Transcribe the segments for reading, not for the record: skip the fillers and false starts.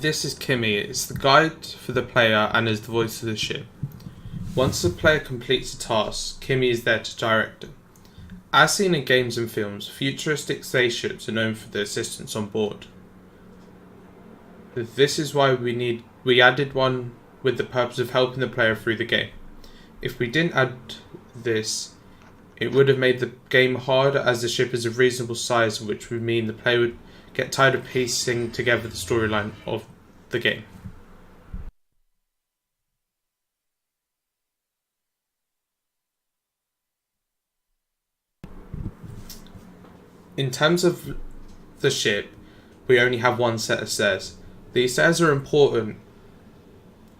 This is Kimmy. It's the guide for the player and is the voice of the ship. Once the player completes a task, Kimmy is there to direct them. As seen in games and films, futuristic spaceships are known for their assistance on board. This is why we added one with the purpose of helping the player through the game. If we didn't add this, it would have made the game harder, as the ship is of reasonable size, which would mean the player would get tired of piecing together the storyline of the game. In terms of the ship, we only have one set of stairs. These stairs are important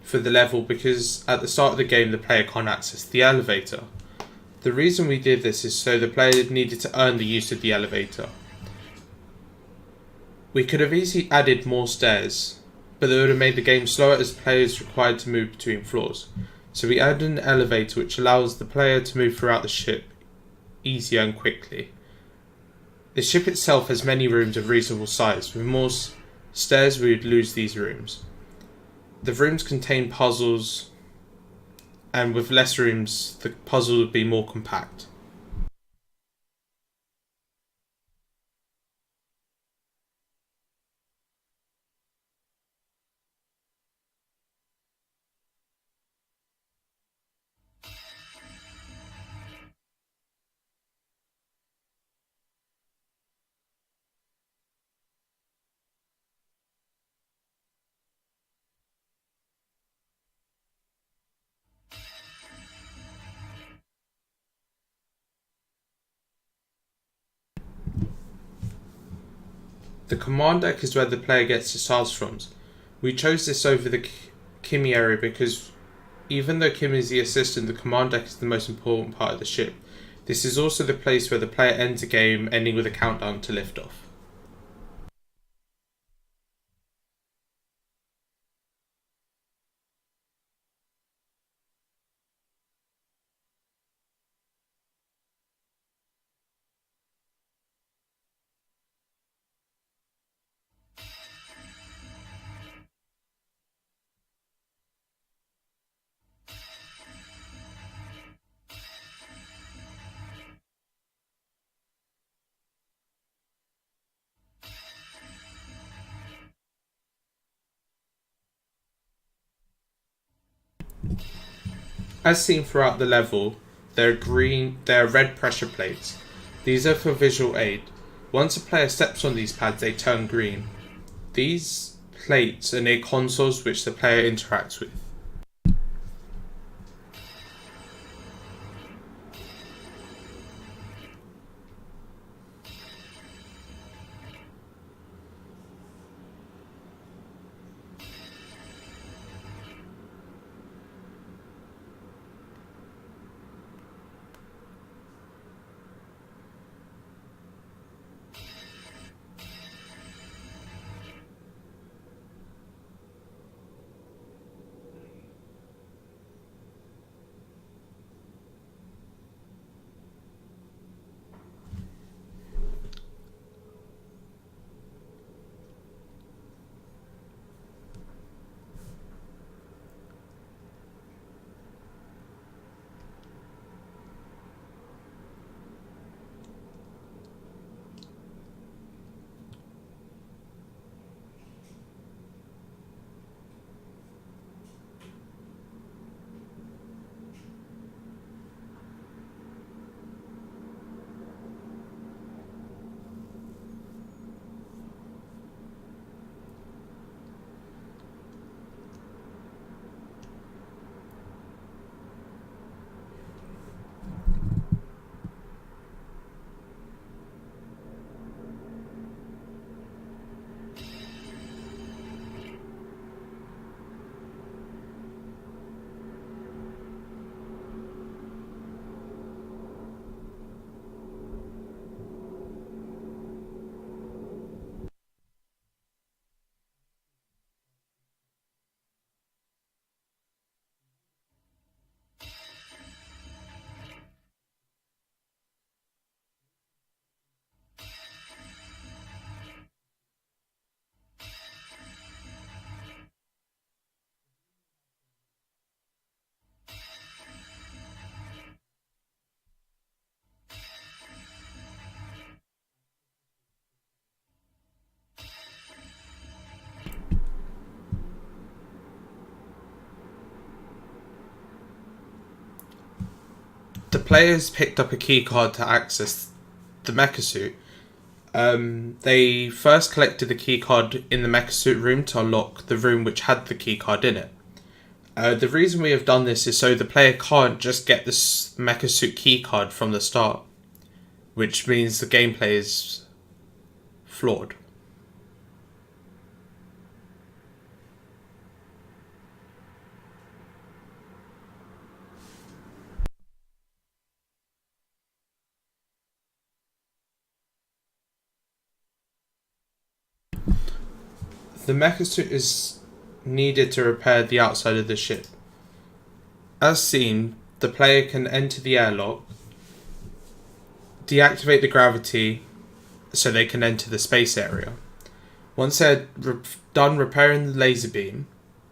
for the level because at the start of the game the player can't access the elevator. The reason we did this is so the player needed to earn the use of the elevator. We could have easily added more stairs, but they would have made the game slower as players required to move between floors. So we added an elevator which allows the player to move throughout the ship easier and quickly. The ship itself has many rooms of reasonable size. With more stairs we would lose these rooms. The rooms contain puzzles, and with less rooms the puzzle would be more compact. The command deck is where the player gets his tasks from. We chose this over the Kimmy area because even though Kimmy is the assistant, the command deck is the most important part of the ship. This is also the place where the player ends a game, ending with a countdown to lift off. As seen throughout the level, there are red pressure plates. These are for visual aid. Once a player steps on these pads, they turn green. These plates are near consoles which the player interacts with. the players picked up a key card to access the mecha suit. They first collected the key card in the mecha suit room to unlock the room which had the key card in it. The reason we have done this is so the player can't just get this mecha suit key card from the start, which means the gameplay is flawed. The mecha suit is needed to repair the outside of the ship. As seen, the player can enter the airlock, deactivate the gravity so they can enter the space area. Once they're done repairing the laser beam,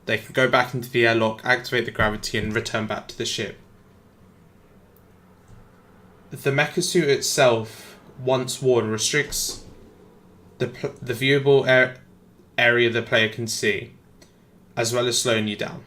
they can go back into the airlock, activate the gravity and return back to the ship. The mecha suit itself, once worn, restricts the viewable area the player can see, as well as slowing you down.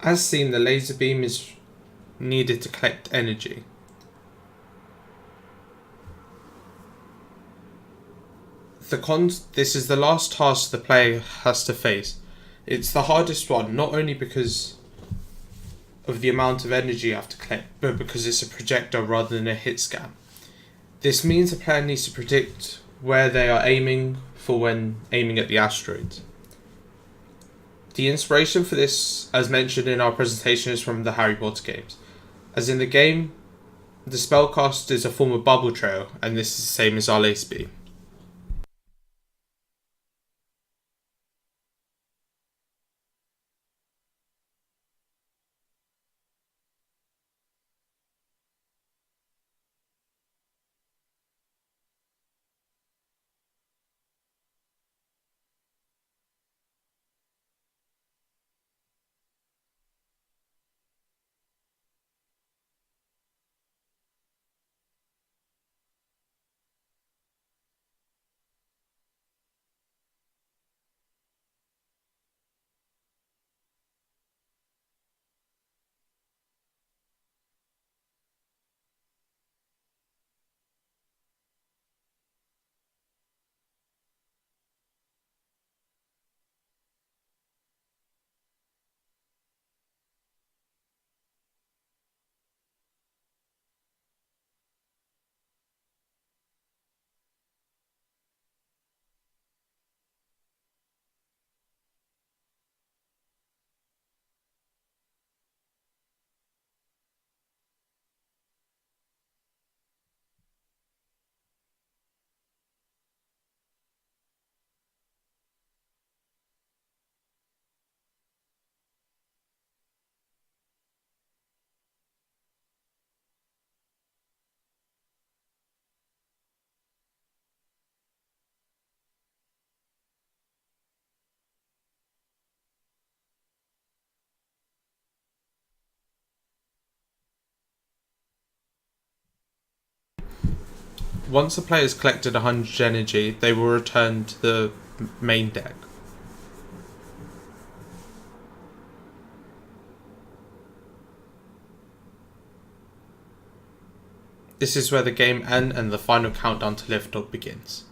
As seen, the laser beam is needed to collect energy. This is the last task the player has to face. It's the hardest one, not only because of the amount of energy you have to collect, but because it's a projectile rather than a hit scan. This means the player needs to predict where they are aiming for when aiming at the asteroids. The inspiration for this, as mentioned in our presentation, is from the Harry Potter games. As in the game, the spellcast is a form of bubble trail, and this is the same as our laser beam. Once the player has collected 100 energy, they will return to the main deck. This is where the game ends and the final countdown to liftoff begins.